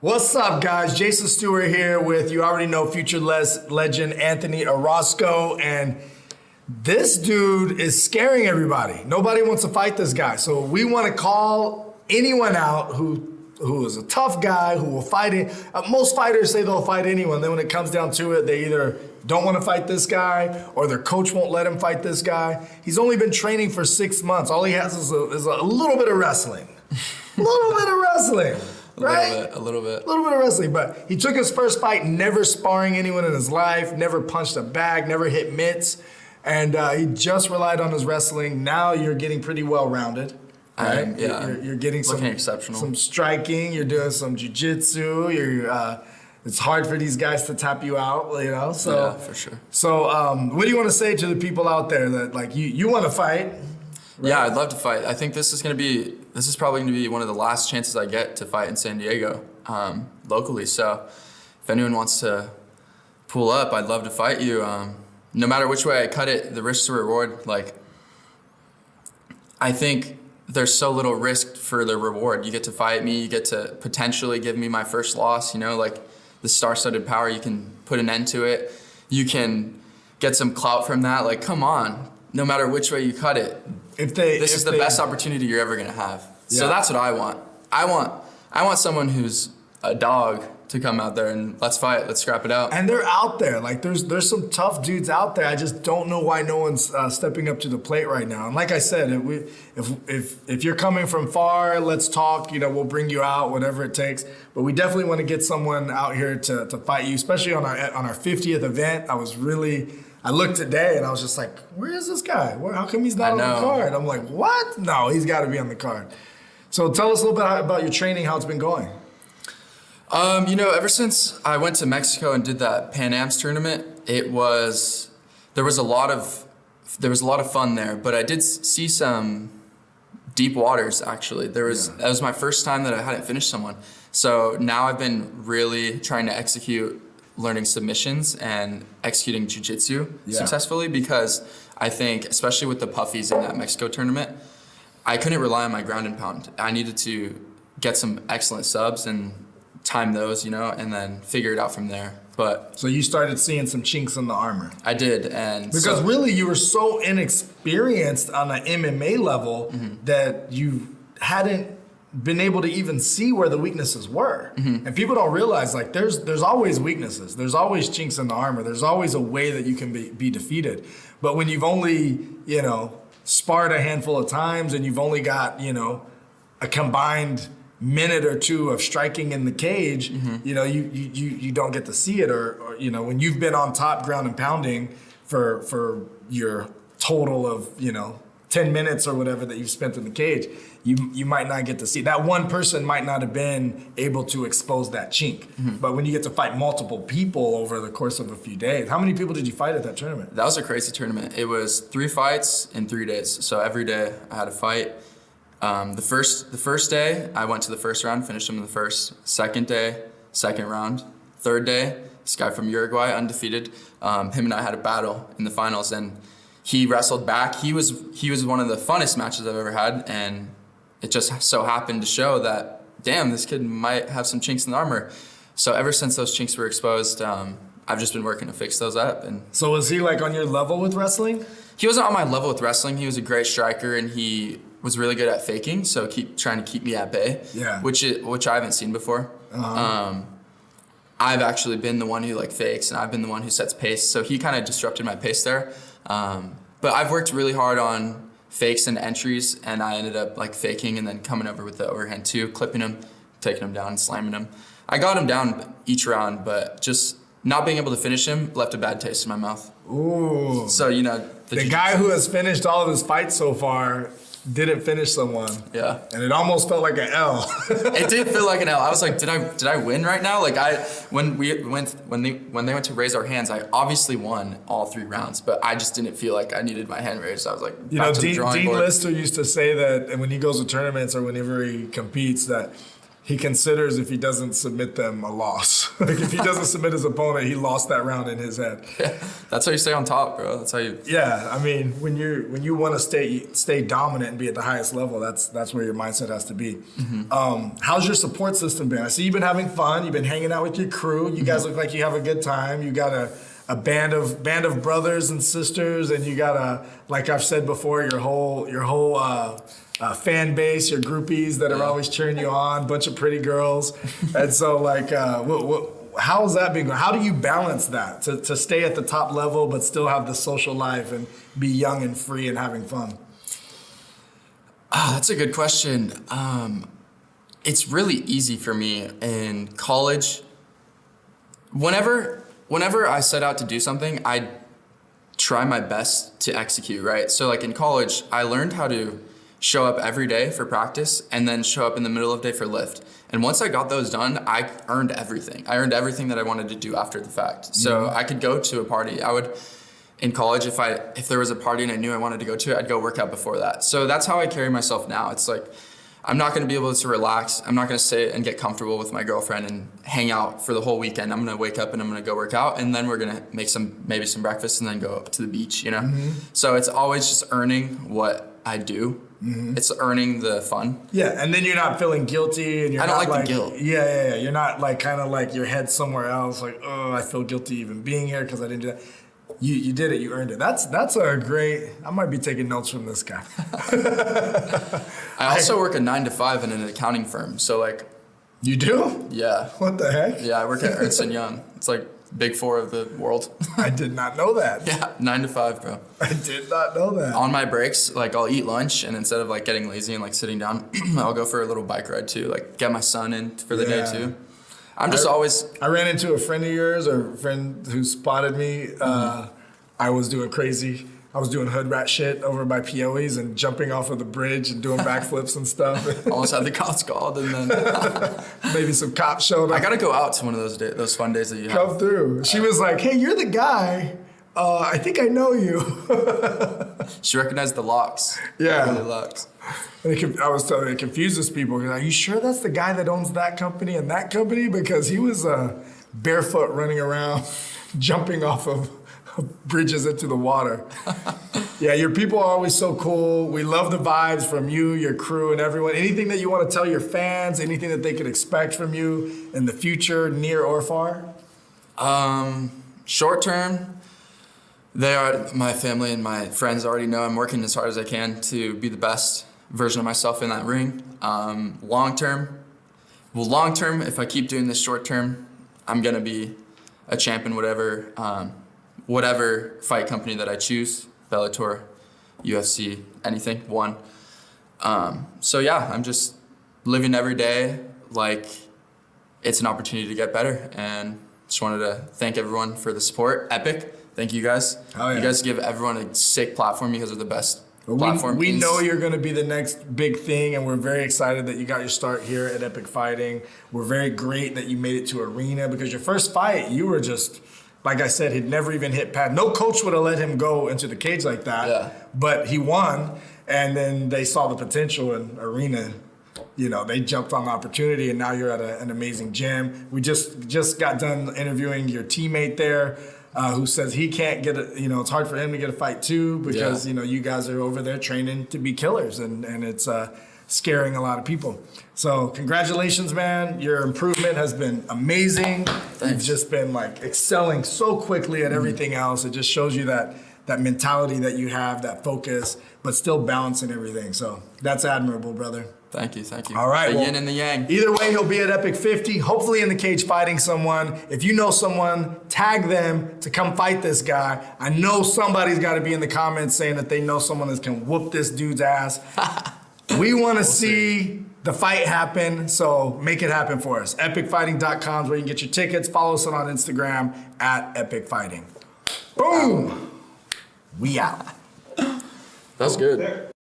What's up, guys? Jason Stewart here with, you already know, future legend Anthony Orozco, and this dude is scaring everybody. Nobody wants to fight this guy, so we want to call anyone out who is a tough guy, who will fight it. Most fighters say they'll fight anyone. Then when it comes down to it, they either don't want to fight this guy or their coach won't let him fight this guy. He's only been training for 6 months. All he has is a little bit of wrestling. A little bit of wrestling. Right? A little bit. A little bit of wrestling, but he took his first fight never sparring anyone in his life, never punched a bag, never hit mitts, and he just relied on his wrestling. Now you're getting pretty well-rounded. Right? You're getting some striking, you're doing some jiu-jitsu, it's hard for these guys to tap you out, you know? So, yeah, for sure. So what do you want to say to the people out there that, like, you want to fight? Right? Yeah, I'd love to fight. I think this is probably going to be one of the last chances I get to fight in San Diego, locally. So if anyone wants to pull up, I'd love to fight you. No matter which way I cut it, the risk to reward, like, I think there's so little risk for the reward. You get to fight me, you get to potentially give me my first loss, you know, like the star-studded power, you can put an end to it. You can get some clout from that. Like, come on, no matter which way you cut it, this is the best opportunity you're ever gonna have. Yeah. So that's what I want. I want someone who's a dog to come out there and let's fight, let's scrap it out. And they're out there. Like, there's some tough dudes out there. I just don't know why no one's stepping up to the plate right now. And like I said, if you're coming from far, let's talk. You know, we'll bring you out, whatever it takes. But we definitely want to get someone out here to fight you, especially on our 50th event. I looked today and I was just like, where is this guy? How come he's not on the card? I'm like, what? No, he's got to be on the card. So tell us a little bit about your training, how it's been going. You know, ever since I went to Mexico and did that Pan Am's tournament, there was a lot of fun there, but I did see some deep waters, actually. That was my first time that I hadn't finished someone. So now I've been really trying to execute learning submissions and executing jiu-jitsu successfully, because I think, especially with the puffies in that Mexico tournament, I couldn't rely on my ground and pound. I needed to get some excellent subs and time those, you know, and then figure it out from there. But so you started seeing some chinks in the armor. I did, and because really you were so inexperienced on an MMA level that you hadn't been able to even see where the weaknesses were. And people don't realize, like, there's always weaknesses. There's always chinks in the armor. There's always a way that you can be defeated. But when you've only, you know, sparred a handful of times and you've only got, you know, a combined minute or two of striking in the cage, you know, you don't get to see it, or you know, when you've been on top ground and pounding for your total of, you know, 10 minutes or whatever that you've spent in the cage, you might not get to see. That one person might not have been able to expose that chink. But when you get to fight multiple people over the course of a few days, how many people did you fight at that tournament? That was a crazy tournament. It was 3 fights in 3 days. So every day I had a fight. The first day, I went to the first round, finished him in the first. Second day, second round. Third day, this guy from Uruguay, undefeated. Him and I had a battle in the finals, and he wrestled back. He was one of the funnest matches I've ever had, and it just so happened to show that, damn, this kid might have some chinks in the armor. So ever since those chinks were exposed, I've just been working to fix those up. And so was he like on your level with wrestling? He wasn't on my level with wrestling. He was a great striker, and he was really good at faking, so trying to keep me at bay, which I haven't seen before. I've actually been the one who like fakes, and I've been the one who sets pace, so he kind of disrupted my pace there. But I've worked really hard on fakes and entries, and I ended up like faking and then coming over with the overhand too, clipping him, taking him down, and slamming him. I got him down each round, but just not being able to finish him left a bad taste in my mouth. Ooh. So, you know, the guy who has finished all of his fights so far didn't finish someone. Yeah. And it almost felt like an L. It did feel like an L. I was like, did I win right now? Like when they went to raise our hands, I obviously won all 3 rounds, but I just didn't feel like I needed my hand raised. I was like, Dean Lister used to say that when he goes to tournaments or whenever he competes, that he considers if he doesn't submit them a loss. Like if he doesn't submit his opponent, he lost that round in his head. Yeah, that's how you stay on top, bro. That's how you. Yeah, I mean, when you want to stay dominant and be at the highest level, that's where your mindset has to be. How's your support system been? I see you've been having fun. You've been hanging out with your crew. You guys look like you have a good time. You got a band of brothers and sisters, and you got like I've said before, your whole fan base, your groupies that are always cheering you on, bunch of pretty girls. And so like, how's that been going? How do you balance that to stay at the top level but still have the social life and be young and free and having fun? That's a good question. It's really easy for me in college. Whenever I set out to do something, I try my best to execute, right? So like in college, I learned how to show up every day for practice and then show up in the middle of the day for lift. And once I got those done, I earned everything. I earned everything that I wanted to do after the fact. So I could go to a party. I would, in college, if there was a party and I knew I wanted to go to it, I'd go work out before that. So that's how I carry myself now. It's like, I'm not going to be able to relax. I'm not going to sit and get comfortable with my girlfriend and hang out for the whole weekend. I'm going to wake up and I'm going to go work out, and then we're going to make maybe some breakfast and then go up to the beach, you know? So it's always just earning what I do. It's earning the fun. Yeah, and then you're not feeling guilty, and you're I don't not like the guilt. Yeah. You're not like kind of like your head somewhere else. Like, oh, I feel guilty even being here because I didn't do that. You did it. You earned it. That's a great. I might be taking notes from this guy. I also work a 9 to 5 in an accounting firm. So like, you do? yeah, What the heck? yeah. I work at Ernst & Young. It's like Big Four of the world. I did not know that. Yeah, 9 to 5, bro. I did not know that. On my breaks, like I'll eat lunch, and instead of like getting lazy and like sitting down, I'll go for a little bike ride too. Like get my son in for the day too. I'm just always. I ran into a friend of yours, or a friend who spotted me. I was doing crazy. I was doing hood rat shit over by Pioe's and jumping off of the bridge and doing backflips and stuff. Almost had the cops called, and then Maybe some cops showed up. I gotta go out to one of those fun days that you have. Come through. She was like, "Hey, you're the guy. I think I know you." She recognized the locks. Yeah. The locks. And I was telling you, it confuses people. Are you sure that's the guy that owns that company and that company? Because he was barefoot running around, jumping off of bridges into the water. Yeah, your people are always so cool. We love the vibes from you, your crew, and everyone. Anything that you want to tell your fans, anything that they could expect from you in the future, near or far? Short term, my family and my friends already know I'm working as hard as I can to be the best version of myself in that ring. Long term, if I keep doing this short term, I'm gonna be a champion, whatever fight company that I choose, Bellator, UFC, anything, one. So yeah, I'm just living every day like it's an opportunity to get better, and just wanted to thank everyone for the support. Epic, thank you guys. Oh, yeah. You guys give everyone a sick platform. You guys are the best platform. We know you're going to be the next big thing, and we're very excited that you got your start here at Epic Fighting. We're very great that you made it to Arena, because your first fight, you were just, like I said, he'd never even hit pad. No coach would have let him go into the cage like that. Yeah. But he won, and then they saw the potential in Arena. You know, they jumped on the opportunity, and now you're at an amazing gym. We just got done interviewing your teammate there, who says he can't get it's hard for him to get a fight too, because, you guys are over there training to be killers, and it's scaring a lot of people. So congratulations, man. Your improvement has been amazing. Thanks. You've just been like excelling so quickly at everything else. It just shows you that mentality that you have, that focus, but still balancing everything. So that's admirable, brother. Thank you. All right. The yin and the yang. Either way, he'll be at Epic 50, hopefully in the cage fighting someone. If you know someone, tag them to come fight this guy. I know somebody's got to be in the comments saying that they know someone that can whoop this dude's ass. We want to see the fight happen, so make it happen for us. EpicFighting.com is where you can get your tickets. Follow us on Instagram at Epic Fighting. Boom! We out. That's good.